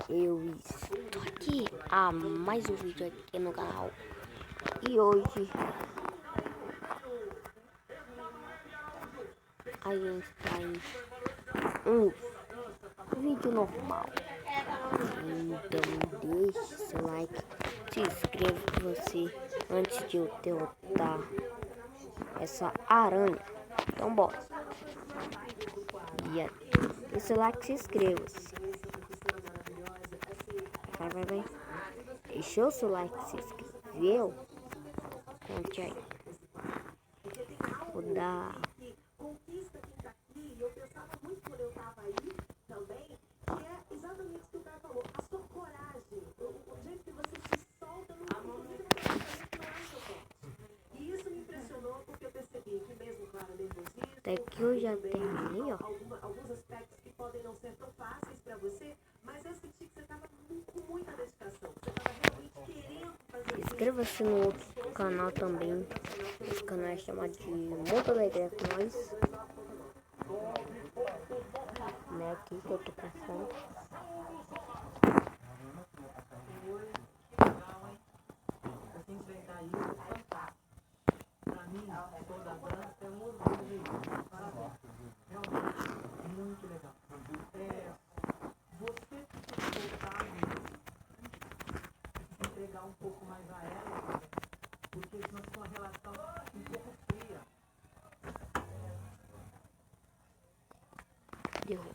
Eu estou aqui a mais um vídeo aqui no canal. E hoje a gente está em um vídeo normal. Então deixe seu like, se inscreva para você antes de eu derrotar essa aranha. Então bora. Deixe seu like, se inscreva-se. Vai. Deixou seu like, se inscreveu? Conte aí. Vou dar. Até que eu já terminei, ó. Alguns aspectos que podem não ser tão fáceis para você, mas eu senti que você estava com muita dedicação. Você estava realmente querendo fazer. Inscreva-se no outro canal também. Esse canal é chamado de Mundo Alegre com nós. Né, aqui que eu tô passando. Para mim, toda a dança é um orgulho de realmente muito legal. Você voltar a entregar um pouco mais a ela, porque nós temos uma relação um pouco fria. Derrotei.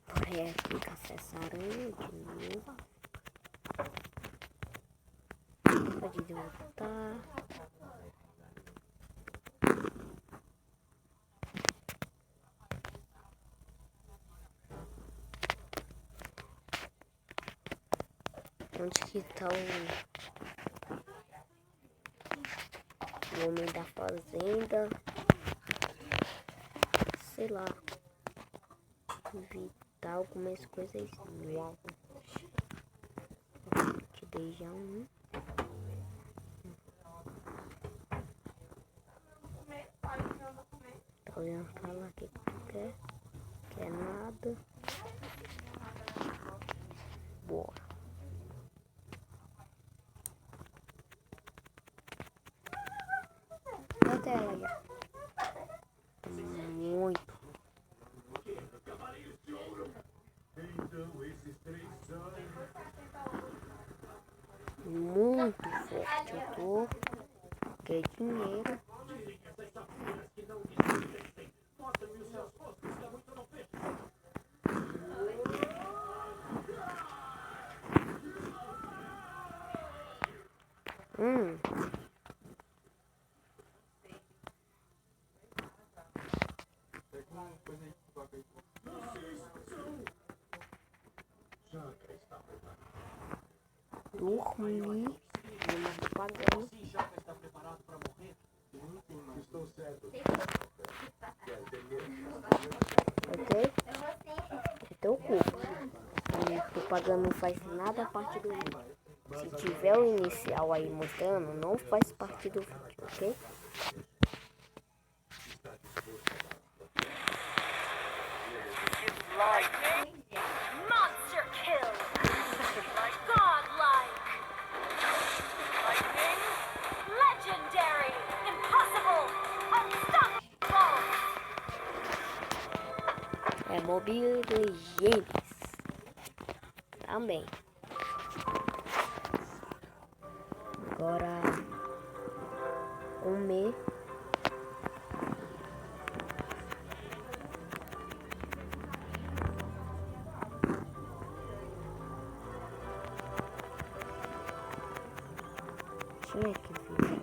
Correr aqui, caçar essa aranha de novo. Pode derrotar. Onde que tá o homem da fazenda? Sei lá. Evitar algumas coisas novas. Te dei já um. Tá olhando pra lá, o que tu quer? Quer nada. Bora. Cadê ela já? Muito. Muito forte. Eu tô. Quer dinheiro. Dormi. Não tô pagando. Ok? É teu culpa. Não tô pagando, não faz nada parte do vídeo. Se tiver o inicial aí mostrando, não faz parte do vídeo, ok? Monster kill! My godlike! Lightning! Legendary! Impossible! Unstoppable! É Mobile Legends. Também. Agora comer. Deixa eu ver aqui, filho.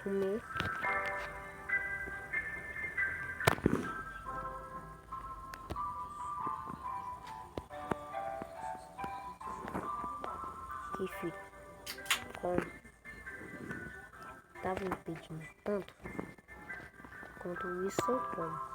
Comer. aqui, filho. Como tava me pedindo tanto, quanto isso eu como.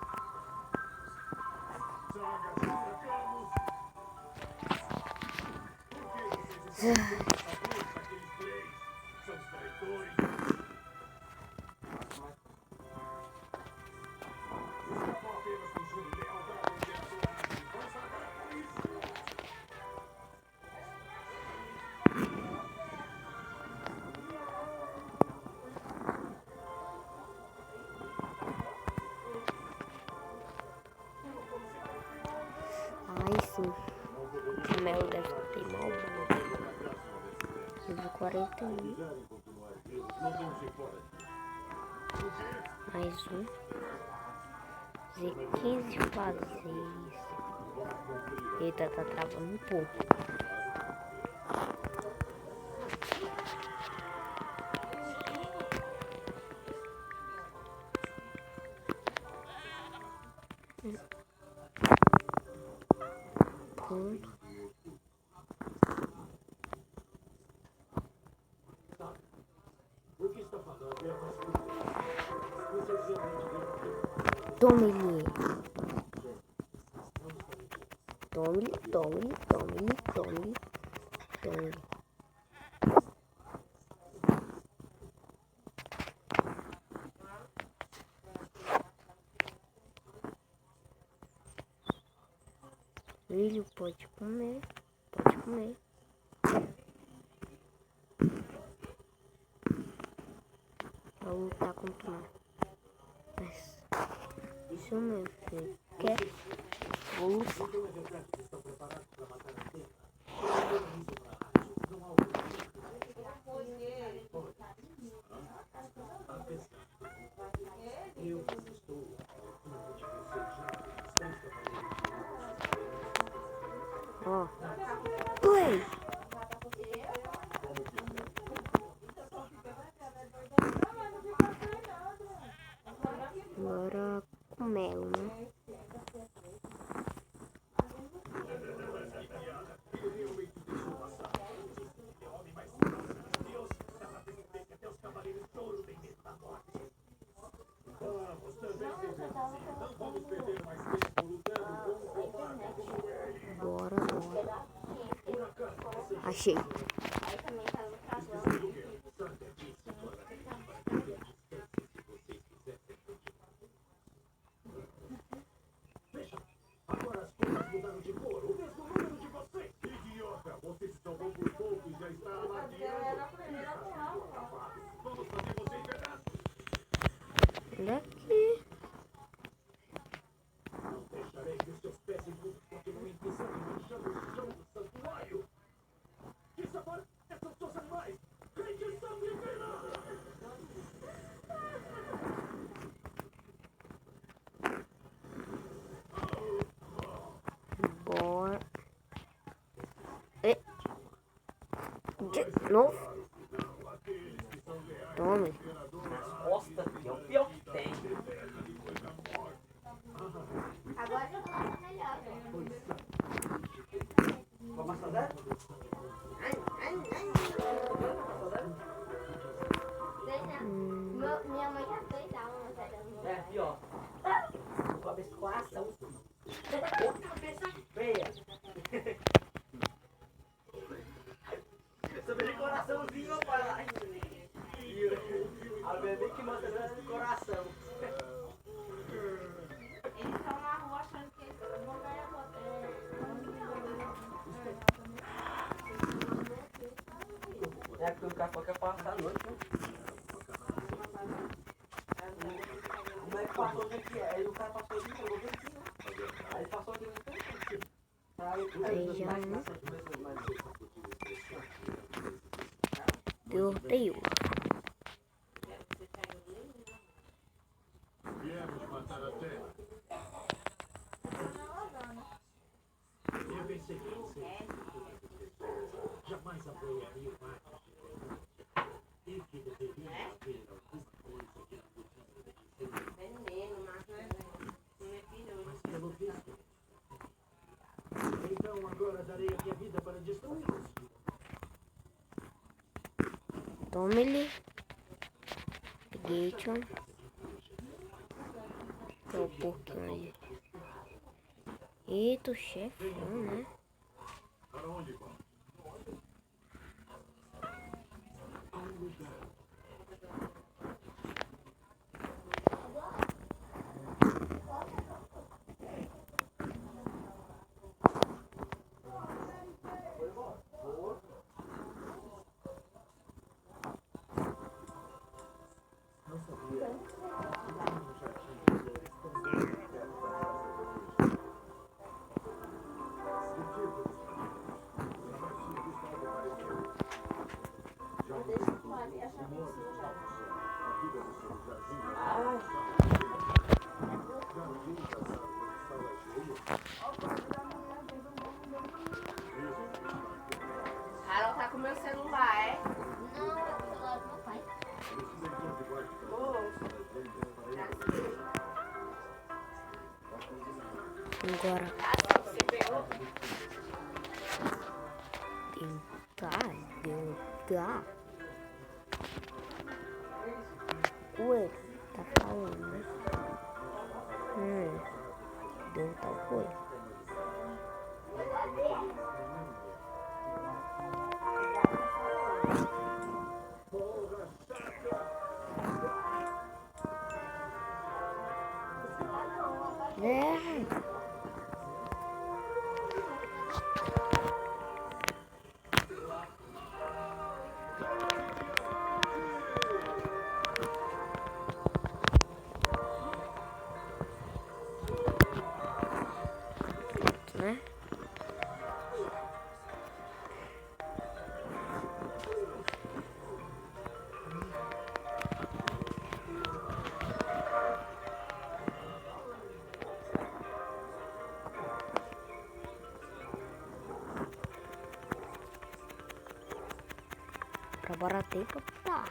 Ai sim, o mel deve ter mal bom. Nível 41. Mais um. Z15 fazer. Eita, tá travando um pouco. Pronto. Tome-lhe. Tome-lhe, tome-lhe, tome-lhe, tome-lhe, tome-lhe. Filho, pode comer, pode comer. Vou lutar contra um. Mas, isso mesmo, filho. Quer? Vou lutar. Ó. Play! Agora com mel, né? Bora, bora. Achei. Agora as coisas mudaram de cor. O mesmo número de vocês. Idiota, você se salvou por pouco e já está alardeando. Vamos fazer você em pedaços. Daqui. Não deixarei que os seus pés imundos continuem pisando e manchando o chão do santuário. Desapareçam seus animais. Rendição divina. Bora. E... De novo. Tome. Costa, é o pior que tem. Agora eu tô melhor. Vamos fazer? Minha mãe já fez aula, sério. É, pior. Cabeça de coração. Ô, cabeça feia. Sobre de coraçãozinho, pai. A bebê que mostra grande coração. Eles estão na rua achando que eles vão ganhar É porque o cara falou que ia passar a noite, né? Como é que passou o dia que é? Aí o cara passou o dia, pegou 25, né? Aí passou o dia que Aí já não. Derrotei o. Viemos matar a terra. Eu venci você. Jamais apoiaria o mato. E que deveria haver alguma coisa que não podia veneno, mas mas pelo visto. Então agora darei a minha vida para destruí-los. Tome-lhe. Gation. É o porquinho aí. Eita, o chefão, né? Para onde vão? Carol tá com meu celular, é? Não, é o celular do meu pai. Agora Você pegou? tentar. Ué, tá falando, né? Deu tal coisa. É. Né? Pra bora tempo, tá.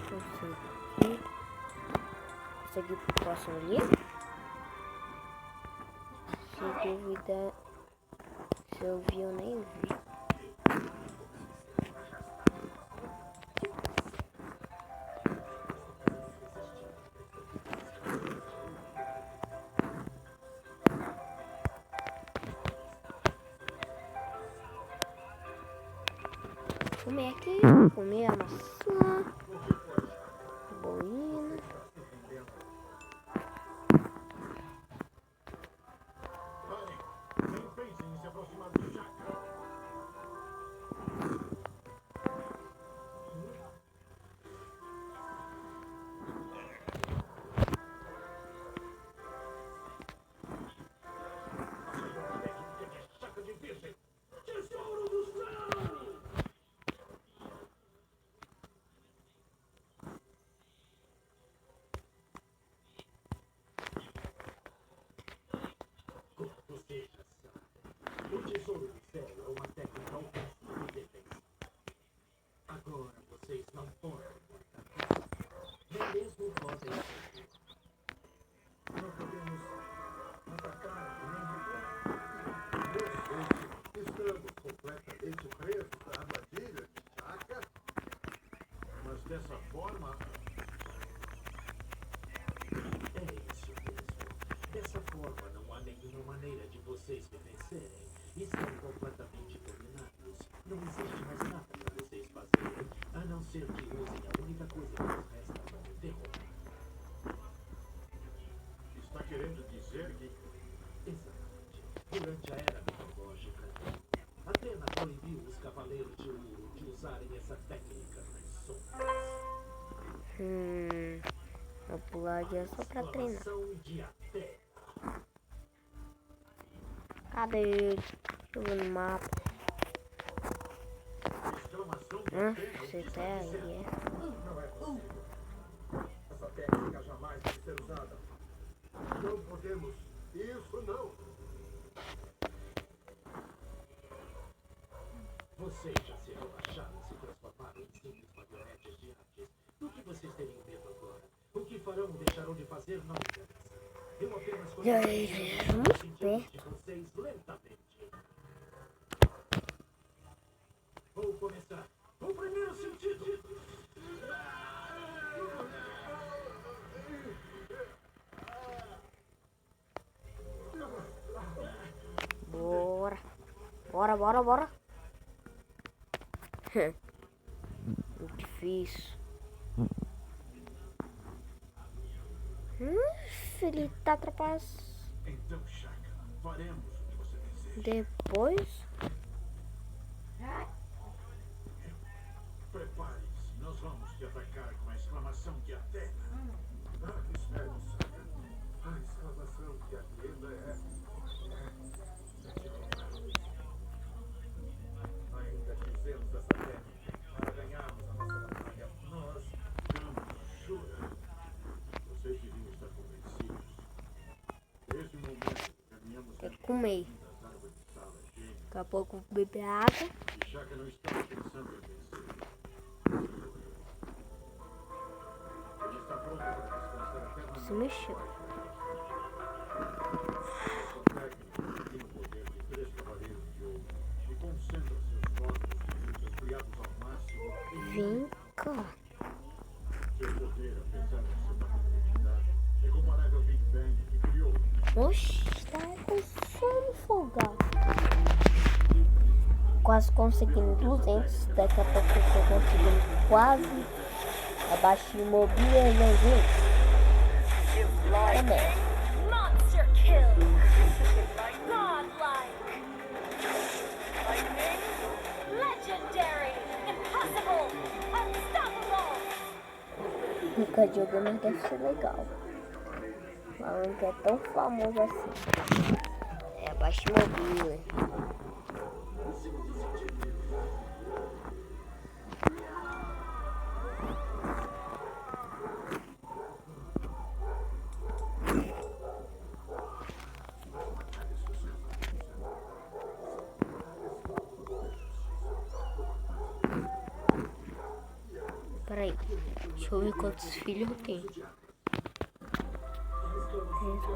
Consegui. Consegui pro próximo ali. Se dúvida, se eu vi, eu nem vi. Comer aqui, comer a maçã, boina. Nem pense em se aproximar do Jaca. Jaca de virgem. Tesouro do céu! Você já sabe. O tesouro do céu é uma técnica altíssima de defesa. Agora vocês não podem atacar. Nem mesmo podem fugir. Não podemos atacar nem recuar. Estamos completamente presos à armadilha de Jaca. Mas dessa forma... É isso mesmo. Dessa forma, não há nenhuma maneira de vocês me vencerem. Estão completamente dominados. Não existe mais nada para vocês fazerem, a não ser que usem a única coisa que nos resta para me derrotar. Está querendo dizer que... Exatamente. Durante a era mitológica, Atena proibiu os cavaleiros de ouro de usarem essa técnica nas sombras. Vou pular aqui é só pra treinar. Exclamação de Atena. Cadê ele? Deixa eu ver no mapa. Exclamação de Atena. Você tá aí, Não é possível. Essa técnica jamais deve ser usada. Não podemos. Isso não. Vocês já se relaxaram e se transformaram em simples marionetes de artes. Do que farão ou deixarão de fazer não interessa. Eu apenas E aí, vamos de perto. vocês lentamente. Vou começar. O primeiro sentido. Bora. Bora, bora, bora. Muito difícil. Ele tá atrapalhando. Então, Shaka, faremos o que você deseja. Depois. Prepare-se, nós vamos te atacar com a exclamação de Atena. Espere, Shaka. A exclamação de Atena é... Ainda fizemos essa técnica para ganharmos a nossa batalha. Nós damos jura. Vocês deviam estar convencidos. Nesse momento, caminhamos Tem que comer. das árvores de sala cheia. Daqui a pouco beber água. E Shaka não estava pensando em vencer. Ele está pronto para descansar até Se mexeu. sua técnica tem o poder de 3 cavaleiros de ouro e concentra seus corpos ampliados ao máximo em Vem cá. seu poder, apesar de ser uma complexidade, é comparável ao Big Bang que criou. Oxi, tá com sono folgado. Quase conseguindo 200. Daqui a pouco eu tô conseguindo quase abaixo imobiliário, né, gente? Também. Monster kill. Godlike. Legendary. Impossible. Unstoppable. Nunca jogo, mas deve ser legal. Falando que é tão famoso assim. É abaixo imobiliário. Peraí, deixa eu ver quantos filhos eu tenho. 3,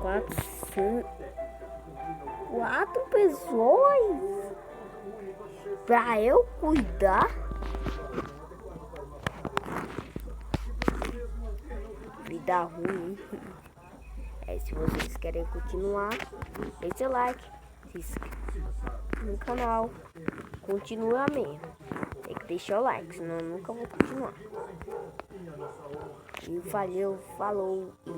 4, 5. 4 pessoas pra eu cuidar. Vida ruim. Se vocês querem continuar, deixe o like, se inscreva no canal. Continua mesmo. Tem que deixar o like, senão eu nunca vou continuar. E valeu, falou e